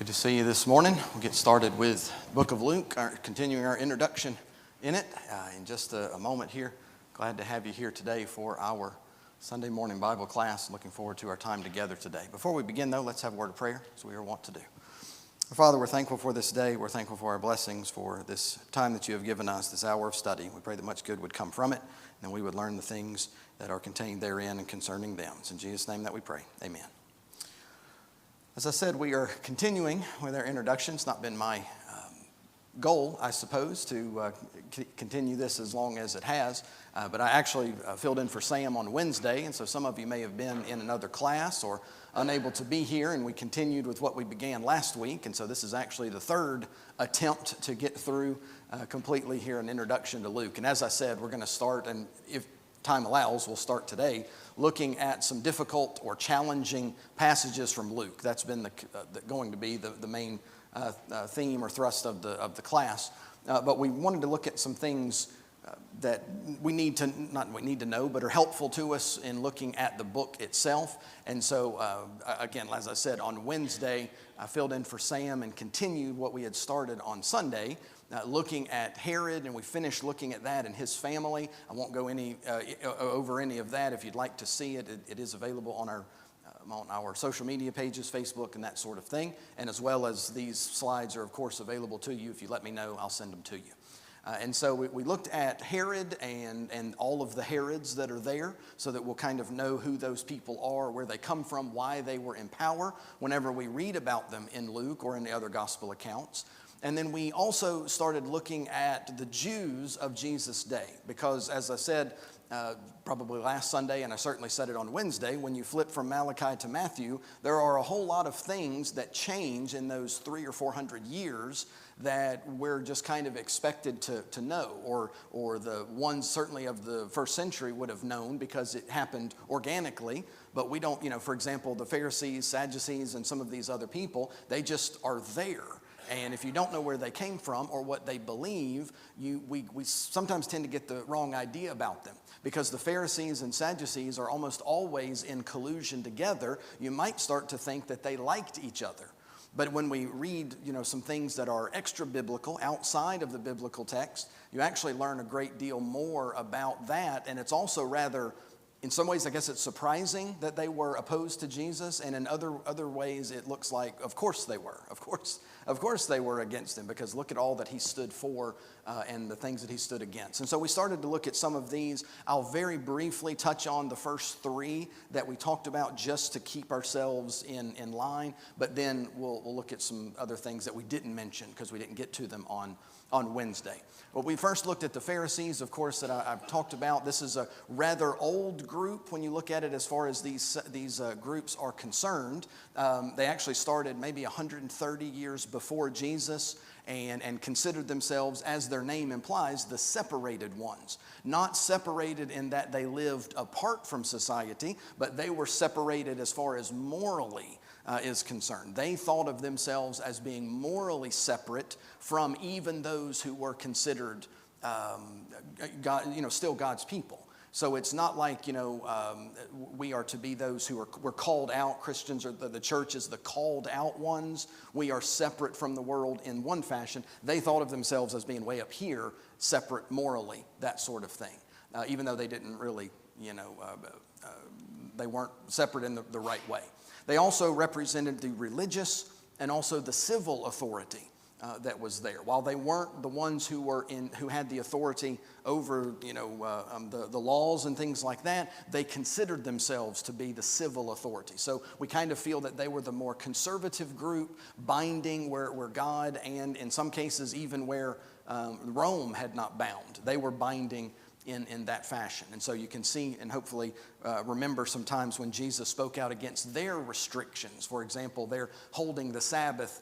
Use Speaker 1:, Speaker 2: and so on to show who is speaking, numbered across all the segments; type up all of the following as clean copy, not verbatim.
Speaker 1: Good to see you this morning. We'll get started with the book of Luke, continuing our introduction in it in just a moment here. Glad to have you here today for our Sunday morning Bible class. Looking forward to our time together today. Before we begin, though, let's have a word of prayer, as we are wont to do. Father, we're thankful for this day. We're thankful for our blessings, for this time that you have given us, this hour of study. We pray that much good would come from it, and we would learn the things that are contained therein and concerning them. It's in Jesus' name that we pray. Amen. As I said, we are continuing with our introduction. It's not been my goal, I suppose, to continue this as long as it has, but I actually filled in for Sam on Wednesday, and so some of you may have been in another class or unable to be here, and we continued with what we began last week, and so this is actually the third attempt to get through completely here an introduction to Luke. And as I said, we're going to start, and if time allows, we'll start today looking at some difficult or challenging passages from Luke. That's been going to be the main theme or thrust of the class. But we wanted to look at some things that we need to know, but are helpful to us in looking at the book itself. And so, again, as I said, on Wednesday, I filled in for Sam and continued what we had started on Sunday, looking at Herod, and we finished looking at that and his family. I won't go over any of that. If you'd like to see it, it is available on our social media pages, Facebook, and that sort of thing. And as well as these slides are, of course, available to you. If you let me know, I'll send them to you. And so we looked at Herod and all of the Herods that are there, so that we'll kind of know who those people are, where they come from, why they were in power whenever we read about them in Luke or in the other gospel accounts. And then we also started looking at the Jews of Jesus' day, because as I said probably last Sunday, and I certainly said it on Wednesday, when you flip from Malachi to Matthew, there are a whole lot of things that change in those 300 or 400 years that we're just kind of expected to know, or the ones certainly of the first century would have known because it happened organically. But we don't, for example, the Pharisees, Sadducees, and some of these other people, they just are there. And if you don't know where they came from or what they believe, we sometimes tend to get the wrong idea about them. Because the Pharisees and Sadducees are almost always in collusion together, you might start to think that they liked each other. But when we read, some things that are extra biblical, outside of the biblical text, you actually learn a great deal more about that. And it's also rather, in some ways, I guess it's surprising that they were opposed to Jesus, and in other ways, it looks like, of course they were. Of course they were against him, because look at all that he stood for and the things that he stood against. And so we started to look at some of these. I'll very briefly touch on the first three that we talked about just to keep ourselves in line, but then we'll look at some other things that we didn't mention because we didn't get to them on Wednesday. Well, we first looked at the Pharisees, of course, that I've talked about. This is a rather old group when you look at it as far as these groups are concerned. They actually started maybe 130 years before Jesus and considered themselves, as their name implies, the separated ones. Not separated in that they lived apart from society, but they were separated as far as morally is concerned. They thought of themselves as being morally separate from even those who were considered God, still God's people. So it's not like, we are to be those who we're called out. Christians, or the church is the called out ones. We are separate from the world in one fashion. They thought of themselves as being way up here, separate morally, that sort of thing. Even though they didn't really, they weren't separate in the right way. They also represented the religious and also the civil authority that was there. While they weren't the ones who had the authority over the laws and things like that, they considered themselves to be the civil authority. So we kind of feel that they were the more conservative group, binding where God, and in some cases even where Rome had not bound, they were binding in that fashion. And so you can see and hopefully remember sometimes when Jesus spoke out against their restrictions. For example, they're holding the Sabbath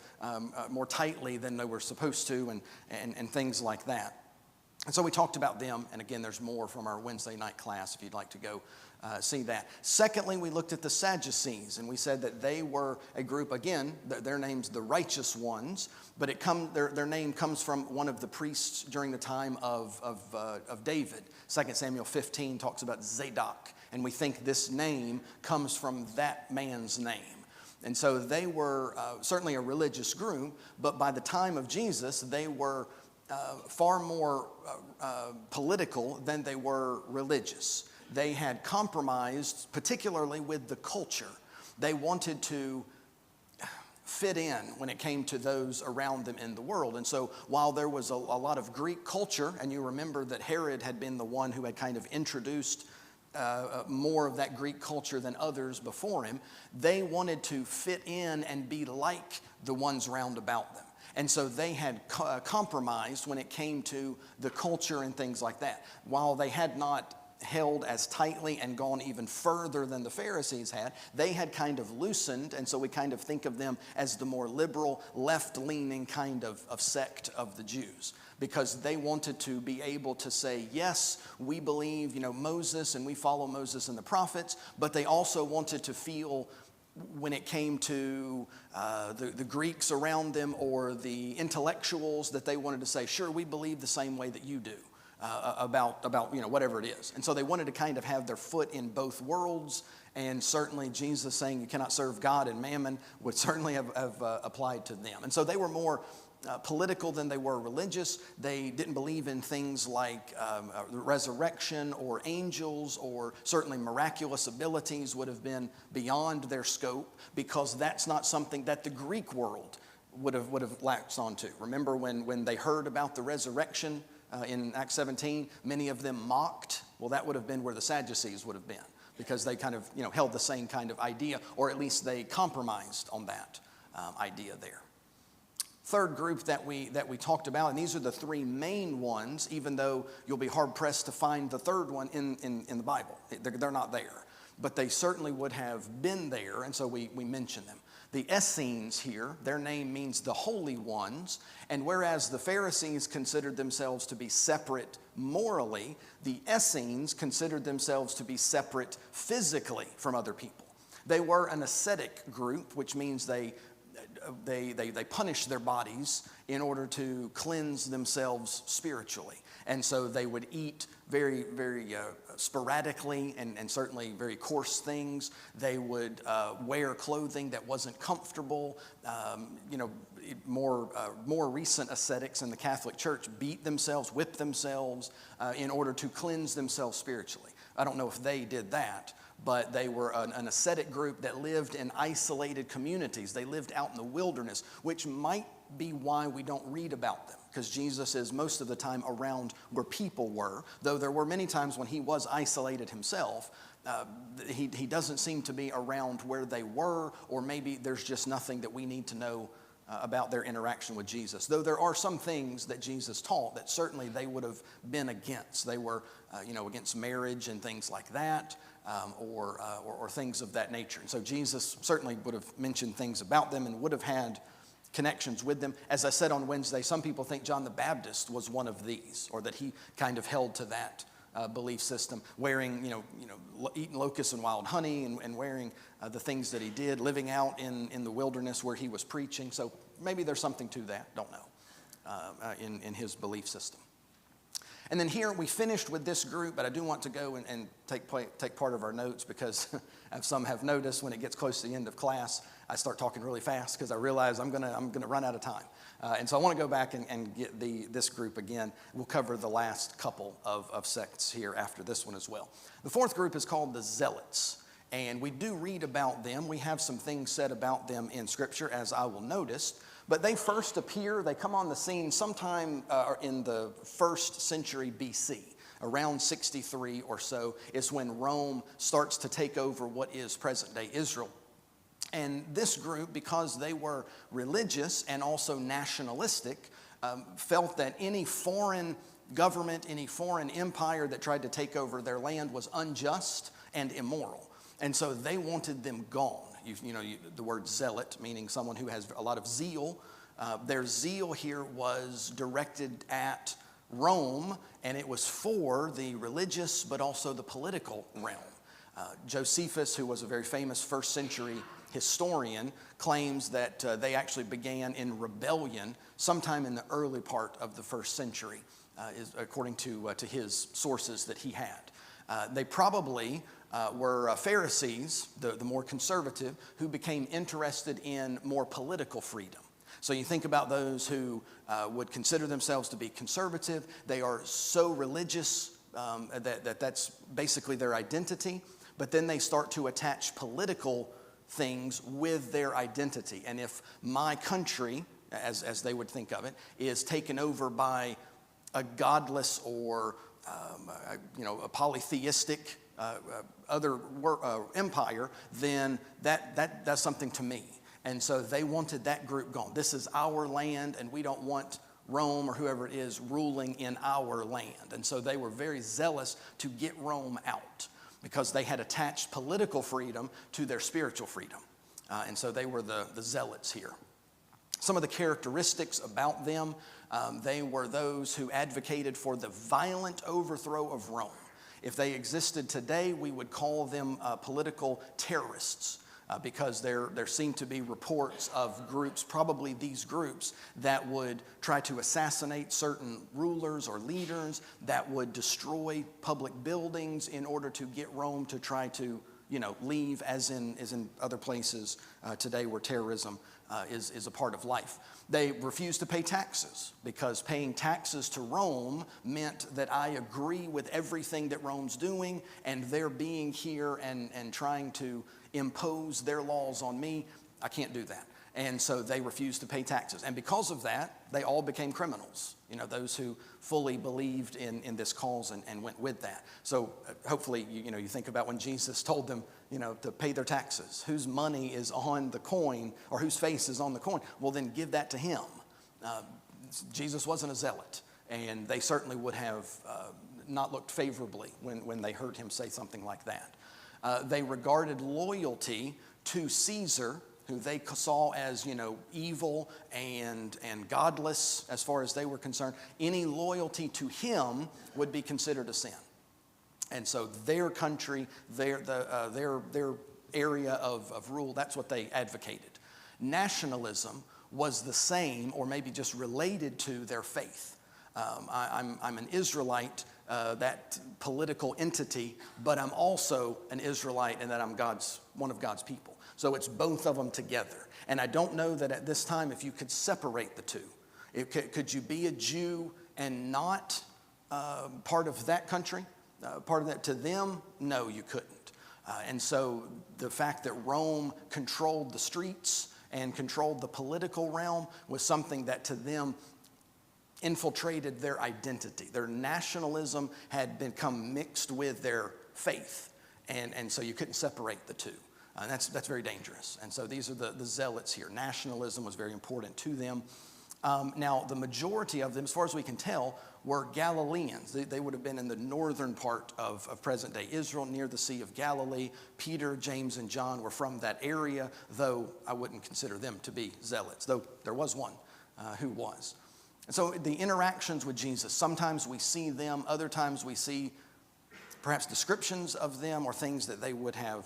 Speaker 1: more tightly than they were supposed to, and things like that. And so we talked about them, and again, there's more from our Wednesday night class if you'd like to go see that. Secondly, we looked at the Sadducees, and we said that they were a group, again, their name's the righteous ones, but their name comes from one of the priests during the time of David. 2 Samuel 15 talks about Zadok, and we think this name comes from that man's name. And so they were certainly a religious group, but by the time of Jesus, they were far more political than they were religious. They had compromised, particularly with the culture. They wanted to fit in when it came to those around them in the world. And so while there was a lot of Greek culture, and you remember that Herod had been the one who had kind of introduced more of that Greek culture than others before him, they wanted to fit in and be like the ones round about them. And so they had compromised when it came to the culture and things like that. While they had not held as tightly and gone even further than the Pharisees had, they had kind of loosened, and so we kind of think of them as the more liberal, left-leaning kind of sect of the Jews, because they wanted to be able to say, yes, we believe, Moses, and we follow Moses and the prophets, but they also wanted to feel, when it came to the Greeks around them or the intellectuals, that they wanted to say, sure, we believe the same way that you do. About whatever it is. And so they wanted to kind of have their foot in both worlds, and certainly Jesus saying you cannot serve God and mammon would certainly have applied to them. And so they were more political than they were religious. They didn't believe in things like resurrection or angels, or certainly miraculous abilities would have been beyond their scope, because that's not something that the Greek world would have latched onto. Remember when they heard about the resurrection, in Acts 17, many of them mocked. Well, that would have been where the Sadducees would have been, because they kind of held the same kind of idea, or at least they compromised on that idea there. Third group that we talked about, and these are the three main ones, even though you'll be hard-pressed to find the third one in the Bible. They're not there, but they certainly would have been there, and so we mention them. The Essenes here, their name means the holy ones, and whereas the Pharisees considered themselves to be separate morally, the Essenes considered themselves to be separate physically from other people. They were an ascetic group, which means they punished their bodies in order to cleanse themselves spiritually. And so they would eat very, very sporadically and certainly very coarse things. They would wear clothing that wasn't comfortable. More recent ascetics in the Catholic Church beat themselves, whipped themselves in order to cleanse themselves spiritually. I don't know if they did that, but they were an ascetic group that lived in isolated communities. They lived out in the wilderness, which might be why we don't read about them, because Jesus is most of the time around where people were, though there were many times when he was isolated himself. He doesn't seem to be around where they were, or maybe there's just nothing that we need to know about their interaction with Jesus. Though there are some things that Jesus taught that certainly they would have been against. They were, against marriage and things like that, or things of that nature. And so Jesus certainly would have mentioned things about them and would have had connections with them. As I said on Wednesday, some people think John the Baptist was one of these, or that he kind of held to that belief system, wearing, eating locusts and wild honey, and wearing the things that he did, living out in the wilderness where he was preaching. So maybe there's something to that, don't know, in his belief system. And then here we finished with this group, but I do want to go and take part of our notes, because as some have noticed, when it gets close to the end of class, I start talking really fast because I realize I'm gonna run out of time. And so I want to go back and get this group again. We'll cover the last couple of sects here after this one as well. The fourth group is called the Zealots, and we do read about them. We have some things said about them in Scripture, as I will notice. But they first appear, they come on the scene sometime in the 1st century BC. Around 63 or so is when Rome starts to take over what is present-day Israel. And this group, because they were religious and also nationalistic, felt that any foreign government, any foreign empire that tried to take over their land was unjust and immoral. And so they wanted them gone. The word zealot, meaning someone who has a lot of zeal. Their zeal here was directed at Rome, and it was for the religious but also the political realm. Josephus, who was a very famous 1st century historian, claims that they actually began in rebellion sometime in the early part of the 1st century, according to his sources that he had. They probably were Pharisees, the more conservative, who became interested in more political freedom. So you think about those who would consider themselves to be conservative. They are so religious that's basically their identity. But then they start to attach political things with their identity. And if my country, as they would think of it, is taken over by a godless or a polytheistic empire, then that does something to me. And so they wanted that group gone. This is our land, and we don't want Rome or whoever it is ruling in our land. And so they were very zealous to get Rome out because they had attached political freedom to their spiritual freedom. And so they were the zealots here. Some of the characteristics about them, they were those who advocated for the violent overthrow of Rome. If they existed today, we would call them political terrorists. Because there seem to be reports of groups, probably these groups, that would try to assassinate certain rulers or leaders, that would destroy public buildings in order to get Rome to try to, leave, as in other places today where terrorism is a part of life. They refused to pay taxes because paying taxes to Rome meant that I agree with everything that Rome's doing, and their being here and trying to impose their laws on me, I can't do that. And so they refused to pay taxes. And because of that, they all became criminals, those who fully believed in this cause and went with that. So hopefully, you think about when Jesus told them, to pay their taxes. Whose money is on the coin or whose face is on the coin? Well, then give that to him. Jesus wasn't a zealot, and they certainly would have not looked favorably when they heard him say something like that. They regarded loyalty to Caesar, who they saw as, evil and godless as far as they were concerned. Any loyalty to him would be considered a sin. And so their country, their area of rule, that's what they advocated. Nationalism was the same, or maybe just related to their faith. I'm an Israelite, that political entity, but I'm also an Israelite in that I'm one of God's people. So it's both of them together. And I don't know that at this time if you could separate the two. Could you be a Jew and not part of that country? Part of that to them? No, you couldn't. And so the fact that Rome controlled the streets and controlled the political realm was something that to them infiltrated their identity. Their nationalism had become mixed with their faith. And so you couldn't separate the two. And that's very dangerous. And so these are the zealots here. Nationalism was very important to them. Now, the majority of them, as far as we can tell, were Galileans. They would have been in the northern part of present-day Israel, near the Sea of Galilee. Peter, James, and John were from that area, though I wouldn't consider them to be zealots, though there was one who was. And so the interactions with Jesus, sometimes we see them, other times we see perhaps descriptions of them or things that they would have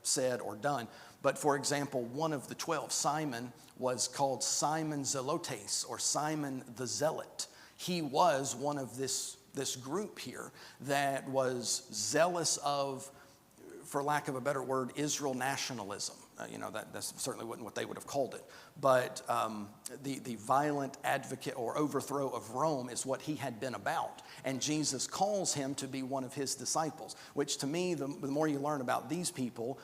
Speaker 1: said or done. But for example, one of the 12, Simon, was called Simon Zelotes, or Simon the Zealot. He was one of this group here that was zealous of, for lack of a better word, Israel nationalism. That's certainly wasn't what they would have called it. But the violent advocate or overthrow of Rome is what he had been about. And Jesus calls him to be one of his disciples, which to me, the more you learn about these people,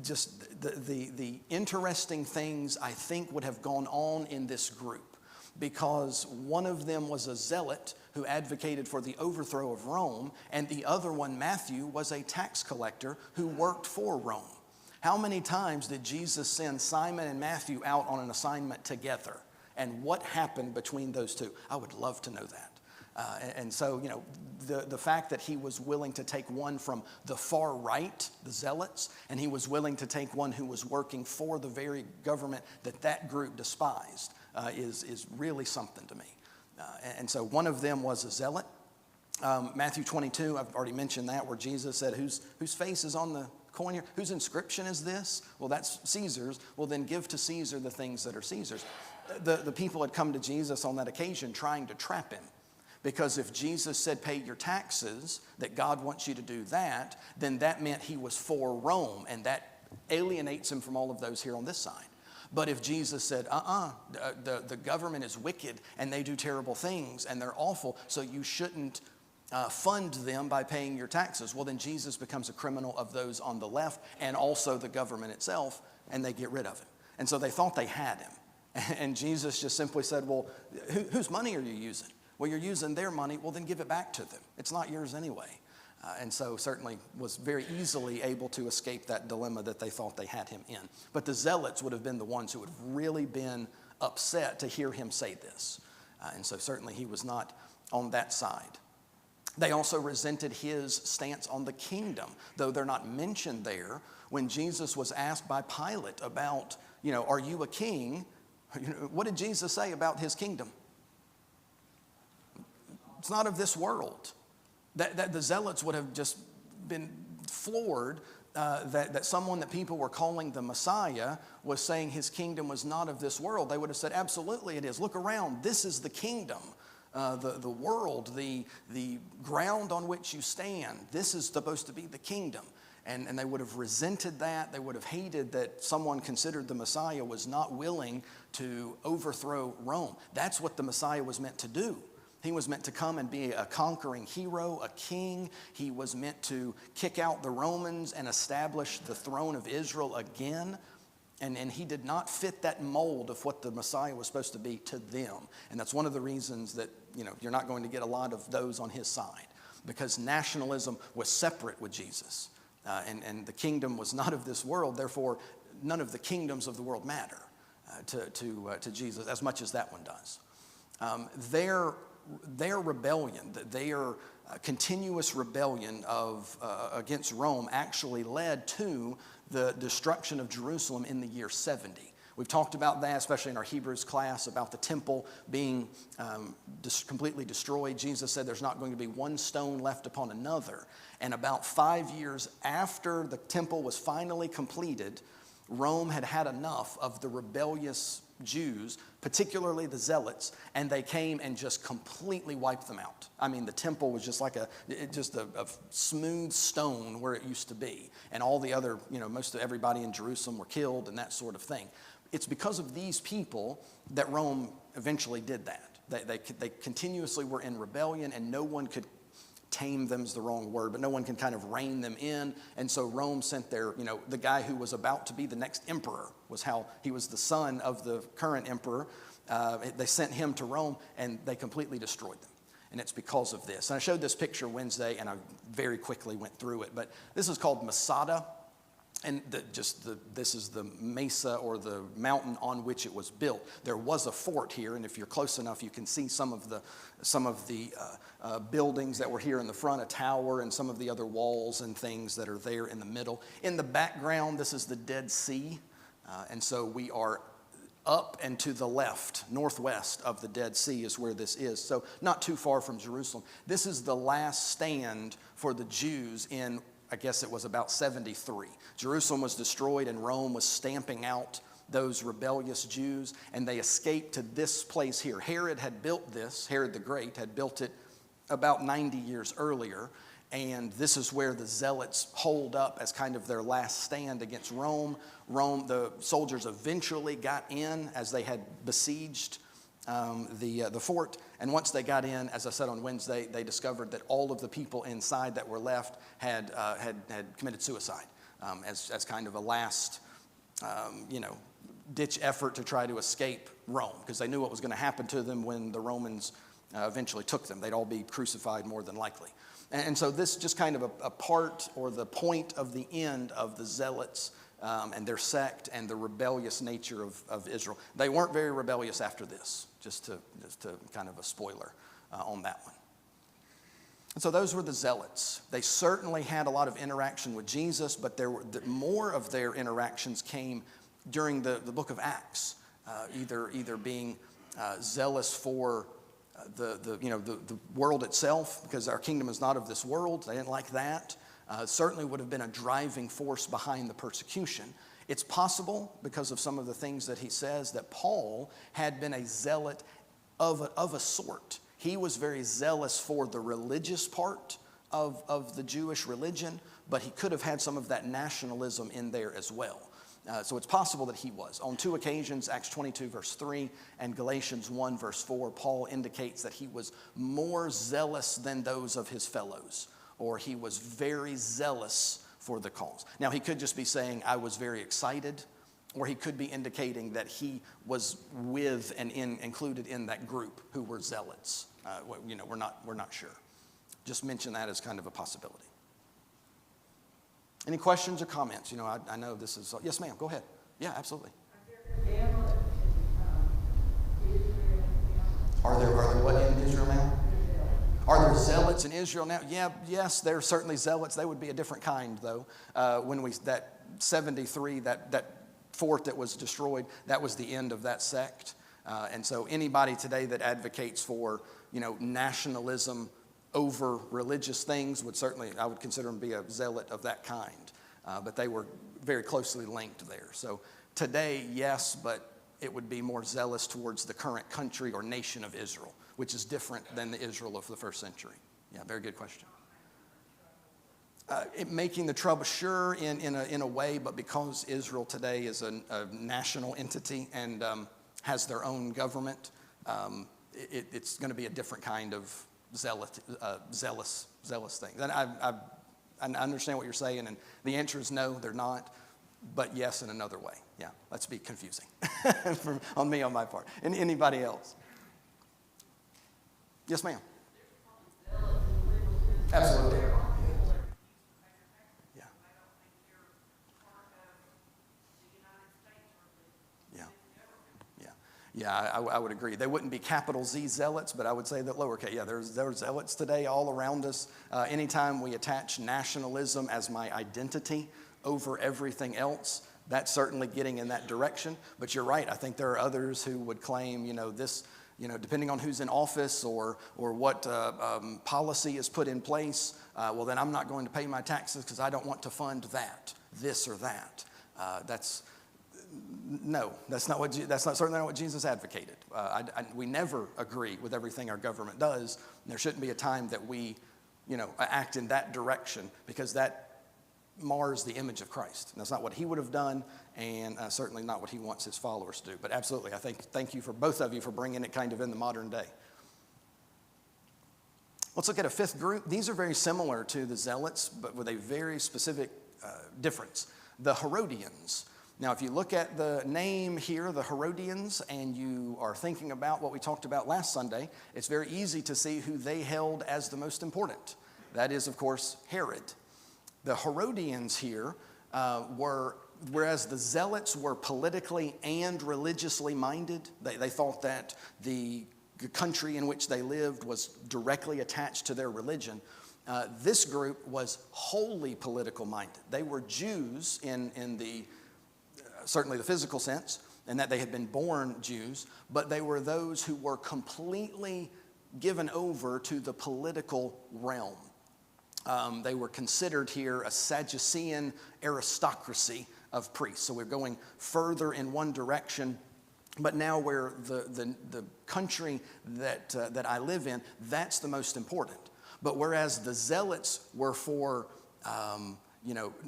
Speaker 1: just the interesting things I think would have gone on in this group. Because one of them was a zealot who advocated for the overthrow of Rome, and the other one, Matthew, was a tax collector who worked for Rome. How many times did Jesus send Simon and Matthew out on an assignment together? And what happened between those two? I would love to know that. And so, the fact that he was willing to take one from the far right, the zealots, and he was willing to take one who was working for the very government that group despised is really something to me. And so one of them was a zealot. Matthew 22, I've already mentioned that, where Jesus said, whose face is on the coin here? Whose inscription is this? Well, that's Caesar's. Well, then give to Caesar the things that are Caesar's. The people had come to Jesus on that occasion trying to trap him, Because if Jesus said pay your taxes, that God wants you to do that, then that meant he was for Rome, and that alienates him from all of those here on this side. But if Jesus said, the government is wicked and they do terrible things and they're awful, so you shouldn't fund them by paying your taxes, well, then Jesus becomes a criminal of those on the left and also the government itself, and they get rid of him. And so they thought they had him. And Jesus just simply said, well, whose money are you using? Well, you're using their money. Well, then give it back to them. It's not yours anyway. And so certainly was very easily able to escape that dilemma that they thought they had him in. But the zealots would have been the ones who would have really been upset to hear him say this. And so certainly he was not on that side. They also resented his stance on the kingdom, though they're not mentioned there. When Jesus was asked by Pilate about, are you a king? What did Jesus say about his kingdom? It's not of this world. That the zealots would have just been floored that someone that people were calling the Messiah was saying his kingdom was not of this world. They would have said, absolutely it is. Look around. This is the kingdom. The world, the ground on which you stand. This is supposed to be the kingdom. And they would have resented that. They would have hated that someone considered the Messiah was not willing to overthrow Rome. That's what the Messiah was meant to do. He was meant to come and be a conquering hero, a king. He was meant to kick out the Romans and establish the throne of Israel again. And he did not fit that mold of what the Messiah was supposed to be to them. And that's one of the reasons that, you're not going to get a lot of those on his side. Because nationalism was separate with Jesus. And the kingdom was not of this world. Therefore, none of the kingdoms of the world matter to Jesus as much as that one does. Their rebellion, their continuous rebellion against Rome actually led to the destruction of Jerusalem in the year 70. We've talked about that, especially in our Hebrews class, about the temple being completely destroyed. Jesus said there's not going to be one stone left upon another. And about 5 years after the temple was finally completed, Rome had had enough of the rebellious Jews, particularly the zealots, and they came and just completely wiped them out. I mean, the temple was just like a smooth stone where it used to be. And all the other, most of everybody in Jerusalem were killed and that sort of thing. It's because of these people that Rome eventually did that. They continuously were in rebellion, and no one could tame them's the wrong word, but no one can kind of rein them in. And so Rome sent the guy who was about to be the next emperor, was how he was the son of the current emperor. They sent him to Rome, and they completely destroyed them. And it's because of this. And I showed this picture Wednesday, and I very quickly went through it. But this is called Masada. And this is the mesa or the mountain on which it was built. There was a fort here, and if you're close enough, you can see some of the buildings that were here in the front, a tower, and some of the other walls and things that are there in the middle. In the background, this is the Dead Sea, and so we are up and to the left, northwest of the Dead Sea is where this is. So not too far from Jerusalem. This is the last stand for the Jews in, I guess it was about 73. Jerusalem was destroyed and Rome was stamping out those rebellious Jews, and they escaped to this place here. Herod had built this, Herod the Great had built it about 90 years earlier, and this is where the zealots holed up as kind of their last stand against Rome. The soldiers eventually got in as they had besieged the fort. And once they got in, as I said on Wednesday, they discovered that all of the people inside that were left had committed suicide as kind of a last, ditch effort to try to escape Rome, because they knew what was going to happen to them when the Romans eventually took them. They'd all be crucified more than likely. And so this just kind of a part or the point of the end of the zealots and their sect and the rebellious nature of Israel. They weren't very rebellious after this, just to kind of a spoiler on that one. And so those were the zealots. They certainly had a lot of interaction with Jesus, but more of their interactions came during the book of Acts, either being zealous for the world itself, because our kingdom is not of this world. They didn't like that. Certainly would have been a driving force behind the persecution. It's possible, because of some of the things that he says, that Paul had been a zealot of a sort. He was very zealous for the religious part of the Jewish religion, but he could have had some of that nationalism in there as well. So it's possible that he was. On two occasions, Acts 22 verse 3 and Galatians 1 verse 4, Paul indicates that he was more zealous than those of his fellows, or he was very zealous for the cause. Now, he could just be saying, I was very excited, or he could be indicating that he was with and included in that group who were zealots. We're not sure. Just mention that as kind of a possibility. Any questions or comments? I know this is, yes ma'am, go ahead. Yeah, absolutely. Are there what in Israel now? Are there zealots in Israel now? Yes, there are certainly zealots. They would be a different kind, though. That 73, that fort that was destroyed, that was the end of that sect. And so anybody today that advocates for, nationalism over religious things I would consider them to be a zealot of that kind. But they were very closely linked there. So today, yes, but it would be more zealous towards the current country or nation of Israel, which is different than the Israel of the first century. Yeah, very good question. Making the trouble, sure, in a way, but because Israel today is a national entity and has their own government, it's going to be a different kind of zealous thing. And I understand what you're saying, and the answer is no, they're not, but yes in another way. Yeah, let's be confusing on my part. And anybody else? Yes, ma'am. Absolutely. Yeah. Yeah. Yeah. Yeah, I would agree. They wouldn't be capital Z zealots, but I would say that lowercase. Yeah, there's zealots today all around us. Anytime we attach nationalism as my identity over everything else, that's certainly getting in that direction. But you're right. I think there are others who would claim, this, depending on who's in office or what policy is put in place, well, then I'm not going to pay my taxes because I don't want to fund this or that. That's certainly not what Jesus advocated. We never agree with everything our government does. There shouldn't be a time that we, act in that direction, because that mars the image of Christ. That's not what he would have done, and certainly not what he wants his followers to do. But absolutely, thank you for both of you for bringing it kind of in the modern day. Let's look at a fifth group. These are very similar to the Zealots, but with a very specific difference. The Herodians. Now, if you look at the name here, the Herodians, and you are thinking about what we talked about last Sunday, it's very easy to see who they held as the most important. That is, of course, Herod. The Herodians here whereas the Zealots were politically and religiously minded, they thought that the country in which they lived was directly attached to their religion. This group was wholly political minded. They were Jews in the certainly the physical sense, and that they had been born Jews, but they were those who were completely given over to the political realm. They were considered here a Sadducean aristocracy of priests. So we're going further in one direction, but now where the country that I live in, that's the most important. But whereas the Zealots were for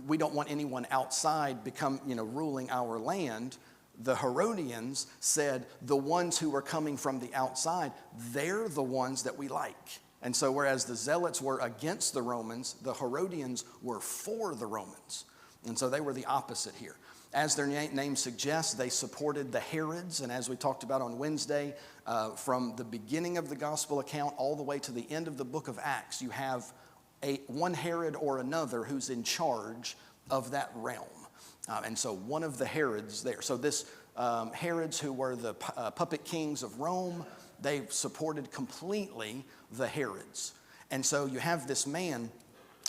Speaker 1: we don't want anyone outside ruling our land, the Herodians said the ones who are coming from the outside, they're the ones that we like. And so whereas the Zealots were against the Romans, the Herodians were for the Romans. And so they were the opposite here. As their name suggests, they supported the Herods. And as we talked about on Wednesday, from the beginning of the gospel account all the way to the end of the book of Acts, you have one Herod or another who's in charge of that realm. And so one of the Herods there. So this Herods, who were the puppet kings of Rome, they supported completely the Herods. And so you have this man,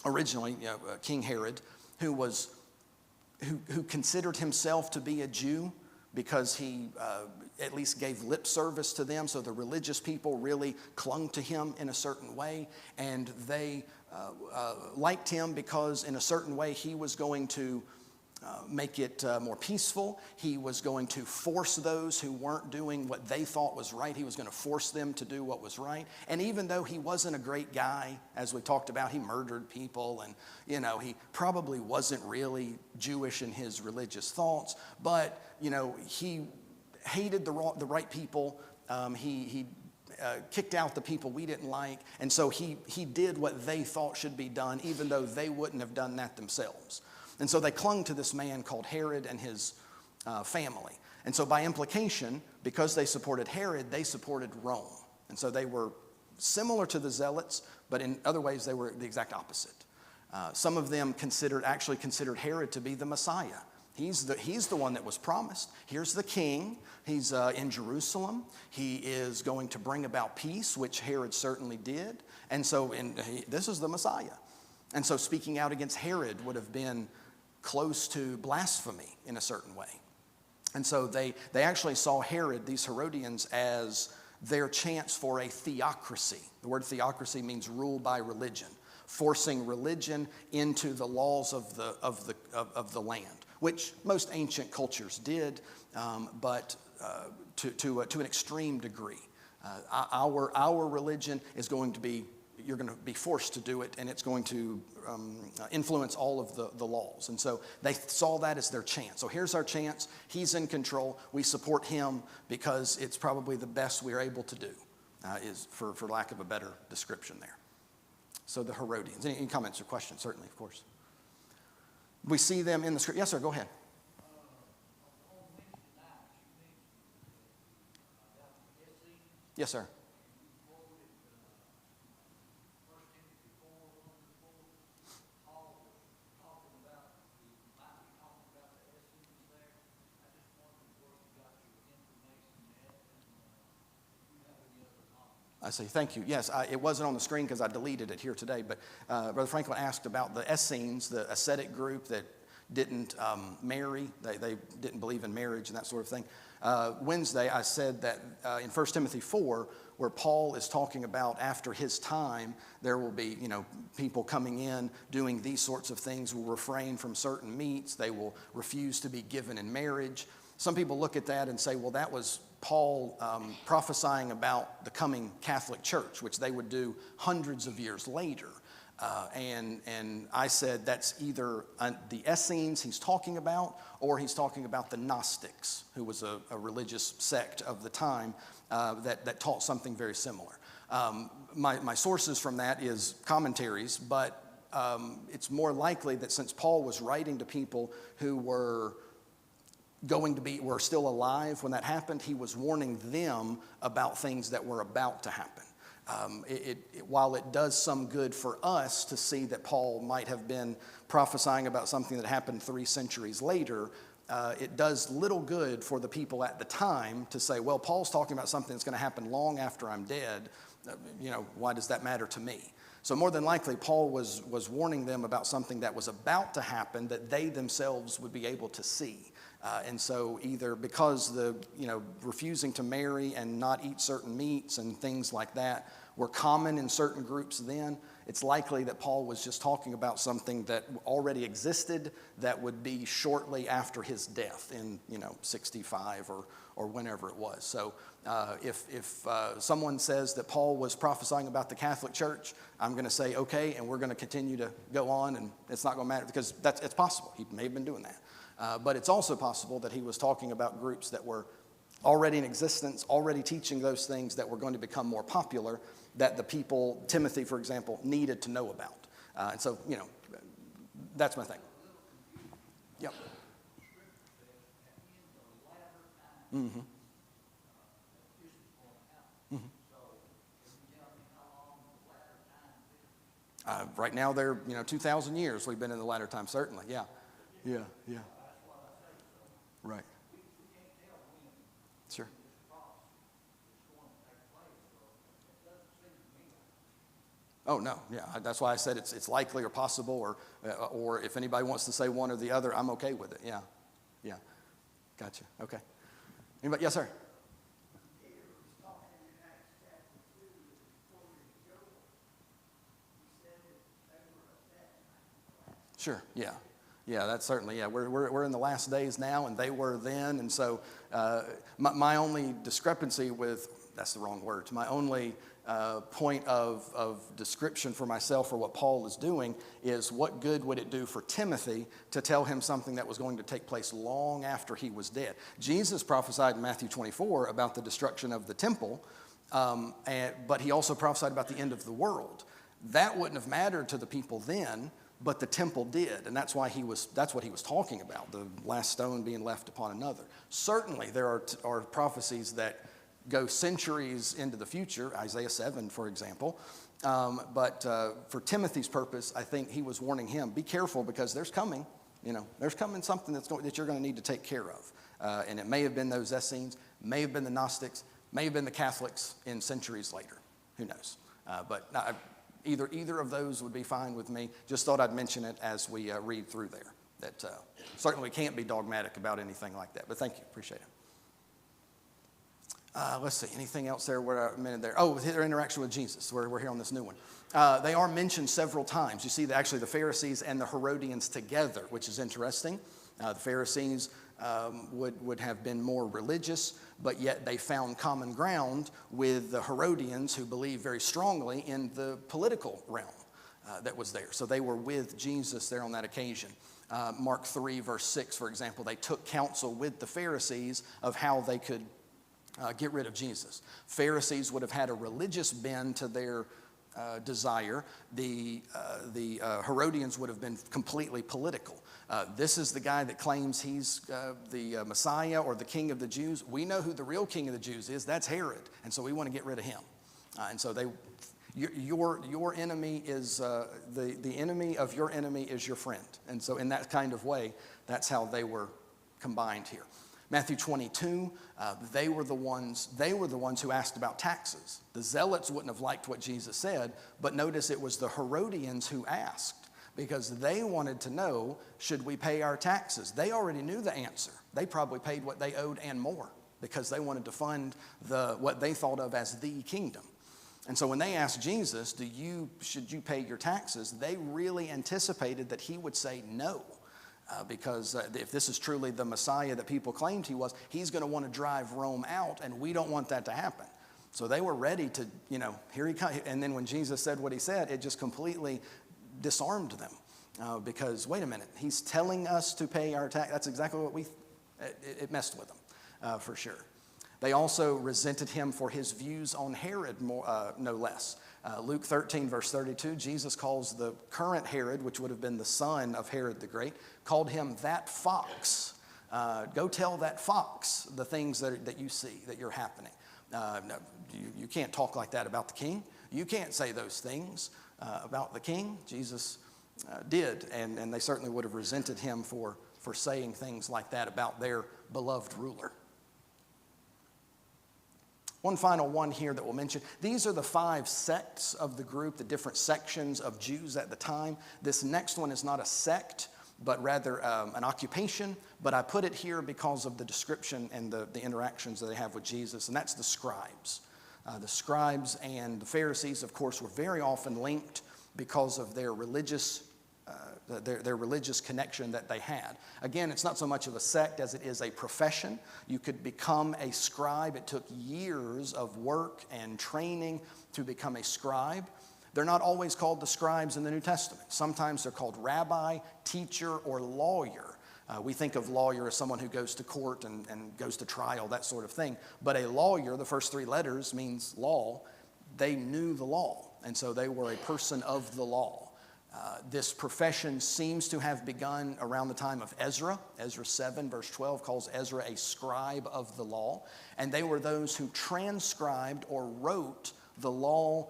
Speaker 1: originally King Herod, who considered himself to be a Jew because he at least gave lip service to them. So the religious people really clung to him in a certain way, and they liked him because in a certain way he was going to make it more peaceful. He was going to force those who weren't doing what they thought was right. He was going to force them to do what was right. And even though he wasn't a great guy, as we talked about, he murdered people, and he probably wasn't really Jewish in his religious thoughts, but he hated the right people. He kicked out the people we didn't like, and so he did what they thought should be done, even though they wouldn't have done that themselves. And so they clung to this man called Herod and his family. And so by implication, because they supported Herod, they supported Rome. And so they were similar to the Zealots, but in other ways they were the exact opposite. Some of them actually considered Herod to be the Messiah. He's the one that was promised. Here's the king. He's in Jerusalem. He is going to bring about peace, which Herod certainly did. And so this is the Messiah. And so speaking out against Herod would have been close to blasphemy in a certain way. And so they actually saw Herod, these Herodians, as their chance for a theocracy. The word theocracy means rule by religion, forcing religion into the laws of the land, which most ancient cultures did, but to an extreme degree. Our religion is going to be, you're going to be forced to do it, and it's going to influence all of the laws. And so they saw that as their chance. So here's our chance. He's in control. We support him because it's probably the best we're able to do, is for lack of a better description there. So the Herodians. Any comments or questions? Certainly, of course. We see them in the script. Yes, sir, go ahead. Yes, sir. I say thank you. Yes, it wasn't on the screen because I deleted it here today, but Brother Franklin asked about the Essenes, the ascetic group that didn't marry. They didn't believe in marriage and that sort of thing. Wednesday, I said that in 1 Timothy 4, where Paul is talking about after his time, there will be, people coming in doing these sorts of things, will refrain from certain meats. They will refuse to be given in marriage. Some people look at that and say, well, that was Paul prophesying about the coming Catholic Church, which they would do hundreds of years later. And I said that's either the Essenes he's talking about, or he's talking about the Gnostics, who was a religious sect of the time that taught something very similar. My sources from that is commentaries, but it's more likely that since Paul was writing to people who were still alive when that happened, he was warning them about things that were about to happen. While it does some good for us to see that Paul might have been prophesying about something that happened 3 centuries later, it does little good for the people at the time to say, well, Paul's talking about something that's going to happen long after I'm dead. Why does that matter to me? So more than likely, Paul was warning them about something that was about to happen that they themselves would be able to see. And so either because refusing to marry and not eat certain meats and things like that were common in certain groups then, it's likely that Paul was just talking about something that already existed that would be shortly after his death in 65 or whenever it was. So if someone says that Paul was prophesying about the Catholic Church, I'm going to say okay, and we're going to continue to go on, and it's not going to matter because it's possible. He may have been doing that. But it's also possible that he was talking about groups that were already in existence, already teaching those things that were going to become more popular, that the people, Timothy, for example, needed to know about. And so, that's my thing. Yep. Mm-hmm. Right now, they're 2,000 years. We've been in the latter time, certainly. Yeah. Right. Sure. Oh no, yeah. That's why I said it's likely or possible, or if anybody wants to say one or the other, I'm okay with it. Yeah. Gotcha. Okay. Anybody? Yes, sir. Sure. Yeah. Yeah, that's certainly, yeah. We're in the last days now, and they were then. And so my only discrepancy with, that's the wrong word, my only point of description for myself for what Paul is doing is what good would it do for Timothy to tell him something that was going to take place long after he was dead. Jesus prophesied in Matthew 24 about the destruction of the temple, but he also prophesied about the end of the world. That wouldn't have mattered to the people then, but the temple did, and that's what he was talking about, the last stone being left upon another. Certainly there are prophecies that go centuries into the future, Isaiah 7, for example. But for Timothy's purpose, I think he was warning him, be careful because there's coming something that you're going to need to take care of. And it may have been those Essenes, may have been the Gnostics, may have been the Catholics in centuries later. Who knows? But either of those would be fine with me. Just thought I'd mention it as we read through there. That certainly we can't be dogmatic about anything like that. But thank you, appreciate it. Let's see, anything else there? We're a minute there. Oh, their interaction with Jesus. We're here on this new one. They are mentioned several times. You see actually the Pharisees and the Herodians together, which is interesting. The Pharisees would have been more religious, but yet they found common ground with the Herodians who believed very strongly in the political realm that was there. So they were with Jesus there on that occasion. Mark 3, verse 6, for example, they took counsel with the Pharisees of how they could get rid of Jesus. Pharisees would have had a religious bend to their desire. The Herodians would have been completely political. This is the guy that claims he's the Messiah or the King of the Jews. We know who the real King of the Jews is. That's Herod. And so we want to get rid of him. And so your enemy is, the enemy of your enemy is your friend. And so in that kind of way, that's how they were combined here. Matthew 22, they were the ones who asked about taxes. The Zealots wouldn't have liked what Jesus said, but notice it was the Herodians who asked because they wanted to know, should we pay our taxes? They already knew the answer. They probably paid what they owed and more because they wanted to fund what they thought of as the kingdom. And so when they asked Jesus, should you pay your taxes? They really anticipated that he would say no. Because if this is truly the Messiah that people claimed he was, he's going to want to drive Rome out, and we don't want that to happen. So they were ready to, here he comes. And then when Jesus said what he said, it just completely disarmed them. Because, wait a minute, he's telling us to pay our tax. That's exactly what it messed with them, for sure. They also resented him for his views on Herod, no less. Luke 13, verse 32, Jesus calls the current Herod, which would have been the son of Herod the Great, called him that fox. Go tell that fox the things that you see, that you're happening. No, you can't talk like that about the king. You can't say those things about the king. Jesus did, and they certainly would have resented him for saying things like that about their beloved ruler. One final one here that we'll mention. These are the 5 sects of the group, the different sections of Jews at the time. This next one is not a sect, but rather an occupation. But I put it here because of the description and the interactions that they have with Jesus, and that's the scribes. The scribes and the Pharisees, of course, were very often linked because of their religious connection that they had. Again, it's not so much of a sect as it is a profession. You could become a scribe. It took years of work and training to become a scribe. They're not always called the scribes in the New Testament. Sometimes they're called rabbi, teacher, or lawyer. We think of lawyer as someone who goes to court and goes to trial, that sort of thing. But a lawyer, the first 3 letters means law. They knew the law, and so they were a person of the law. This profession seems to have begun around the time of Ezra. Ezra 7, verse 12, calls Ezra a scribe of the law. And they were those who transcribed or wrote the law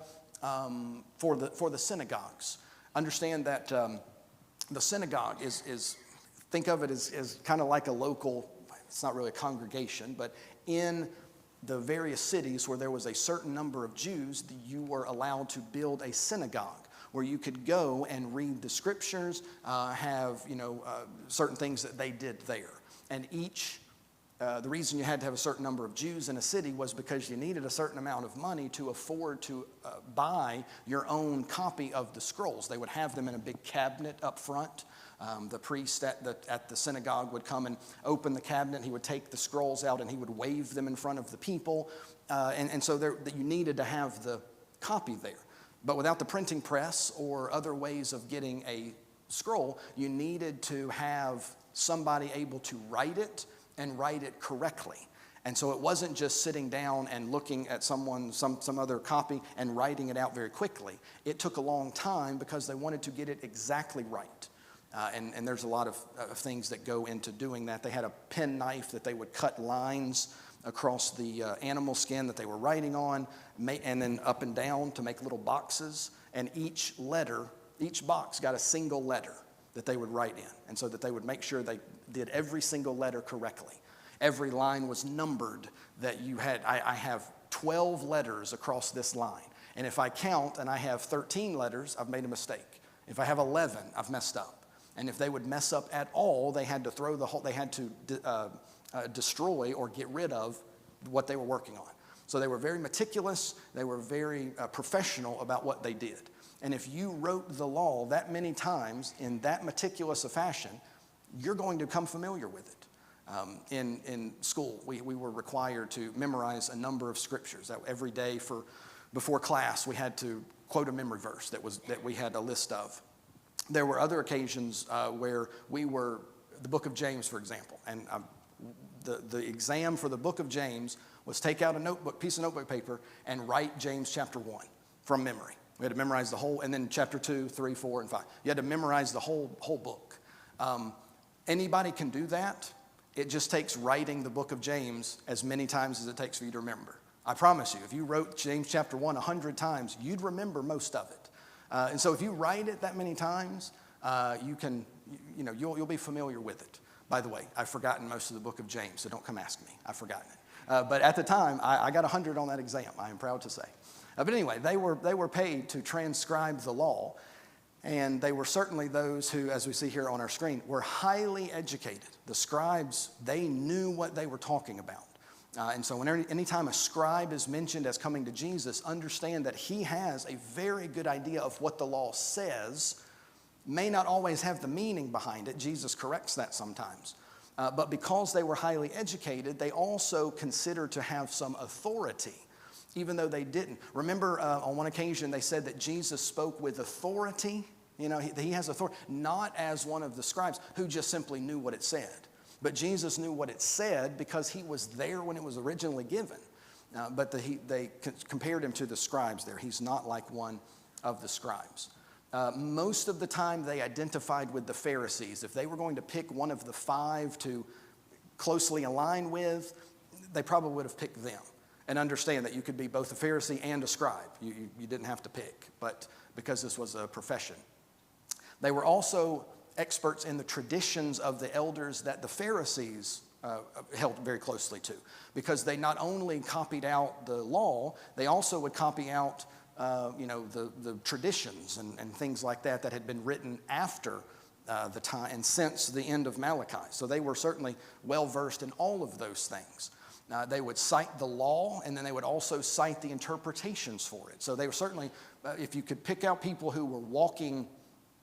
Speaker 1: for the synagogues. Understand that the synagogue is think of it as kind of like a local, it's not really a congregation, but in the various cities where there was a certain number of Jews, you were allowed to build a synagogue where you could go and read the scriptures, have certain things that they did there. And each the reason you had to have a certain number of Jews in a city was because you needed a certain amount of money to afford to buy your own copy of the scrolls. They would have them in a big cabinet up front. The priest at the synagogue would come and open the cabinet. He would take the scrolls out and he would wave them in front of the people. And so you needed to have the copy there. But without the printing press or other ways of getting a scroll, you needed to have somebody able to write it and write it correctly. And so it wasn't just sitting down and looking at some other copy and writing it out very quickly. It took a long time because they wanted to get it exactly right. And there's a lot of things that go into doing that. They had a pen knife that they would cut lines across the animal skin that they were writing on, and then up and down to make little boxes. And each box got a single letter that they would write in. And so that they would make sure they did every single letter correctly. Every line was numbered that you had. I have 12 letters across this line. And if I count and I have 13 letters, I've made a mistake. If I have 11, I've messed up. And if they would mess up at all, they had to destroy or get rid of what they were working on. So they were very meticulous. They were very professional about what they did. And if you wrote the law that many times in that meticulous a fashion, you're going to become familiar with it. In school, we were required to memorize a number of scriptures. That every day before class, we had to quote a memory verse that we had a list of. There were other occasions where the book of James, for example, and the exam for the book of James was take out a piece of notebook paper and write James chapter 1 from memory. We had to memorize the whole, and then chapter 2, 3, 4, and 5. You had to memorize the whole book. Anybody can do that. It just takes writing the book of James as many times as it takes for you to remember. I promise you, if you wrote James chapter 1 100 times, you'd remember most of it. And so if you write it that many times, you'll be familiar with it. By the way, I've forgotten most of the book of James, so don't come ask me. I've forgotten it. But at the time, I got 100 on that exam, I am proud to say. But anyway, they were paid to transcribe the law, and they were certainly those who, as we see here on our screen, were highly educated. The scribes, they knew what they were talking about. And so anytime a scribe is mentioned as coming to Jesus, understand that he has a very good idea of what the law says, may not always have the meaning behind it. Jesus corrects that sometimes. But because they were highly educated, they also considered to have some authority, even though they didn't. Remember, on one occasion, they said that Jesus spoke with authority. He has authority, not as one of the scribes who just simply knew what it said. But Jesus knew what it said because he was there when it was originally given. But they compared him to the scribes there. He's not like one of the scribes. Most of the time they identified with the Pharisees. If they were going to pick one of the 5 to closely align with, they probably would have picked them. And understand that you could be both a Pharisee and a scribe. You didn't have to pick, but because this was a profession. They were also experts in the traditions of the elders that the Pharisees held very closely to, because they not only copied out the law, they also would copy out the traditions and things like that had been written after the time and since the end of Malachi. So they were certainly well versed in all of those things. They would cite the law, and then they would also cite the interpretations for it. So they were certainly, if you could pick out people who were walking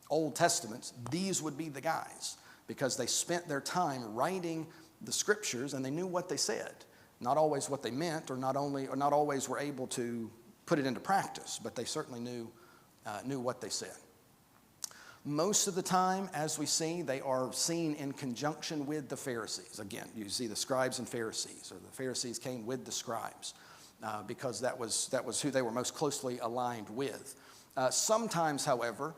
Speaker 1: Old Testaments, these would be the guys, because they spent their time writing the scriptures and they knew what they said. Not always what they meant, or not always were able to put it into practice, but they certainly knew what they said. Most of the time, as we see, they are seen in conjunction with the Pharisees. Again, you see the scribes and Pharisees, or the Pharisees came with the scribes, because that was who they were most closely aligned with. Sometimes, however,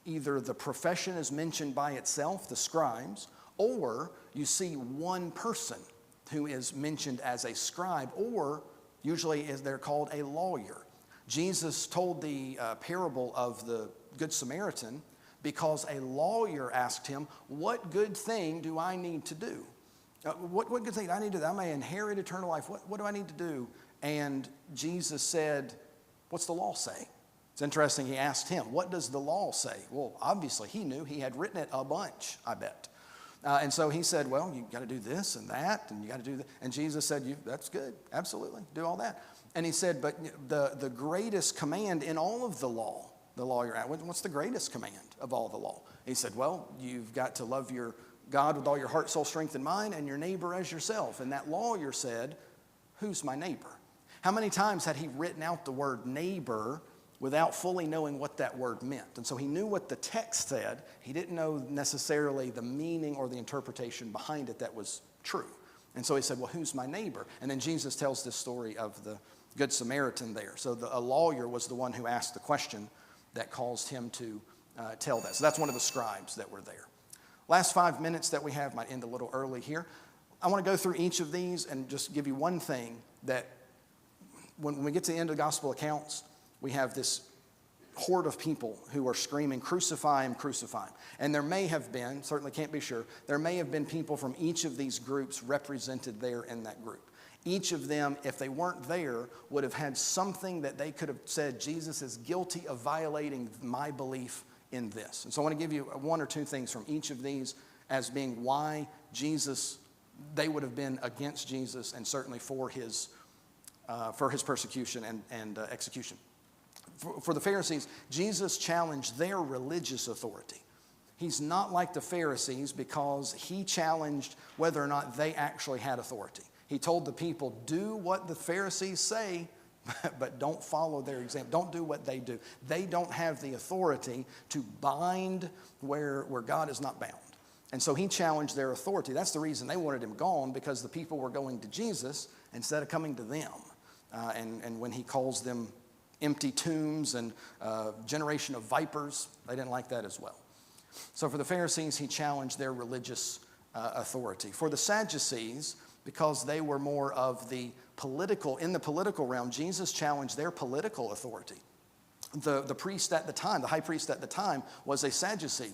Speaker 1: either the profession is mentioned by itself, the scribes, or you see one person who is mentioned as a scribe, or usually they're called a lawyer. Jesus told the parable of the Good Samaritan because a lawyer asked him, what good thing do I need to do? What good thing do I need to do? I may inherit eternal life. What do I need to do? And Jesus said, what's the law say? It's interesting, he asked him, what does the law say? Well, obviously he knew. He had written it a bunch, I bet. And so he said, well, you got to do this and that, and you got to do that. And Jesus said, that's good, absolutely, do all that. And he said, but the greatest command in all of the law you're at, what's the greatest command of all the law? He said, well, you've got to love your God with all your heart, soul, strength, and mind, and your neighbor as yourself. And that lawyer said, who's my neighbor? How many times had he written out the word neighbor without fully knowing what that word meant? And so he knew what the text said. He didn't know necessarily the meaning or the interpretation behind it that was true. And so he said, well, who's my neighbor? And then Jesus tells this story of the Good Samaritan there. So a lawyer was the one who asked the question that caused him to tell that. So that's one of the scribes that were there. Last 5 minutes that we have, might end a little early here. I want to go through each of these and just give you one thing that when we get to the end of the gospel accounts, we have this horde of people who are screaming, crucify him, crucify him. And there may have been, certainly can't be sure, there may have been people from each of these groups represented there in that group. Each of them, if they weren't there, would have had something that they could have said, Jesus is guilty of violating my belief in this. And so I want to give you one or two things from each of these as being why they would have been against Jesus and certainly for his persecution and execution. For the Pharisees, Jesus challenged their religious authority. He's not like the Pharisees because he challenged whether or not they actually had authority. He told the people, do what the Pharisees say, but don't follow their example. Don't do what they do. They don't have the authority to bind where God is not bound. And so he challenged their authority. That's the reason they wanted him gone, because the people were going to Jesus instead of coming to them. And when he calls them empty tombs and generation of vipers, they didn't like that as well. So for the Pharisees, he challenged their religious authority. For the Sadducees, because they were more of the in the political realm, Jesus challenged their political authority. The priest at the time, the high priest at the time, was a Sadducee,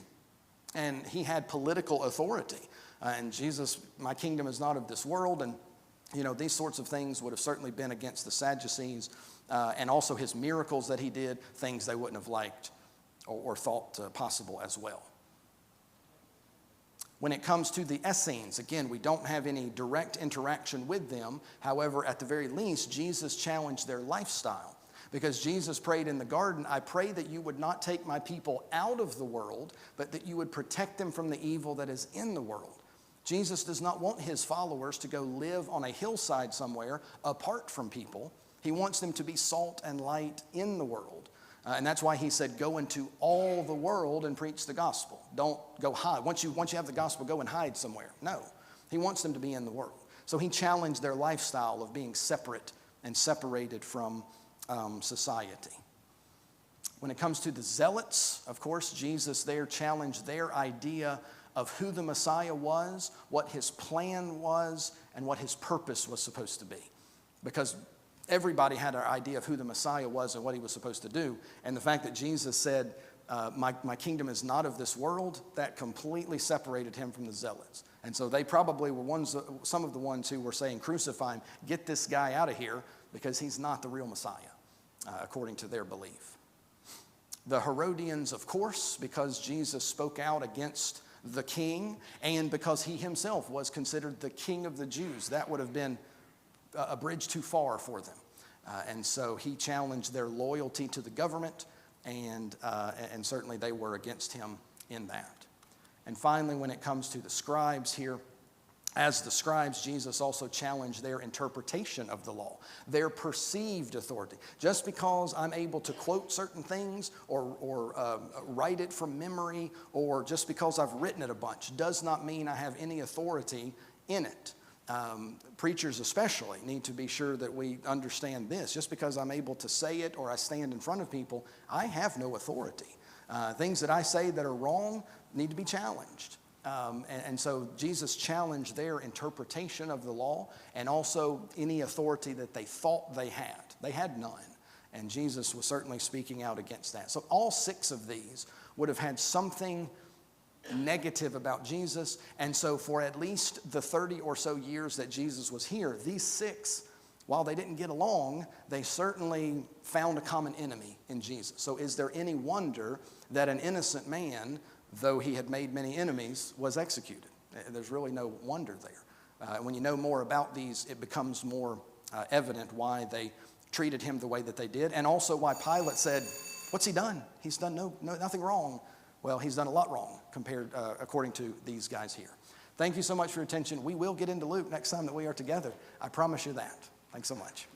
Speaker 1: and he had political authority. And Jesus, my kingdom is not of this world, and these sorts of things would have certainly been against the Sadducees, and also his miracles that he did, things they wouldn't have liked or thought possible as well. When it comes to the Essenes, again, we don't have any direct interaction with them. However, at the very least, Jesus challenged their lifestyle. Because Jesus prayed in the garden, I pray that you would not take my people out of the world, but that you would protect them from the evil that is in the world. Jesus does not want his followers to go live on a hillside somewhere apart from people. He wants them to be salt and light in the world. And that's why he said, go into all the world and preach the gospel. Don't go hide. Once you have the gospel, go and hide somewhere. No, he wants them to be in the world. So he challenged their lifestyle of being separate and separated from society. When it comes to the zealots, of course, Jesus there challenged their idea of who the Messiah was, what his plan was, and what his purpose was supposed to be. Because everybody had an idea of who the Messiah was and what he was supposed to do. And the fact that Jesus said, my kingdom is not of this world, that completely separated him from the zealots. And so they probably were some of the ones who were saying, crucify him, get this guy out of here, because he's not the real Messiah, according to their belief. The Herodians, of course, because Jesus spoke out against the king, and because he himself was considered the king of the Jews. That would have been a bridge too far for them. And so he challenged their loyalty to the government, and certainly they were against him in that. And finally, when it comes to the scribes here, as the scribes, Jesus also challenged their interpretation of the law, their perceived authority. Just because I'm able to quote certain things or write it from memory, or just because I've written it a bunch, does not mean I have any authority in it. Preachers especially need to be sure that we understand this. Just because I'm able to say it or I stand in front of people, I have no authority. Things that I say that are wrong need to be challenged. And so Jesus challenged their interpretation of the law, and also any authority that they thought they had. They had none. And Jesus was certainly speaking out against that. So all 6 of these would have had something negative about Jesus. And so for at least the 30 or so years that Jesus was here, these 6, while they didn't get along, they certainly found a common enemy in Jesus. So is there any wonder that an innocent man, though he had made many enemies, was executed? There's really no wonder there. When you know more about these, it becomes more evident why they treated him the way that they did, and also why Pilate said, what's he done? He's done nothing wrong. Well, he's done a lot wrong according to these guys here. Thank you so much for your attention. We will get into Luke next time that we are together. I promise you that. Thanks so much.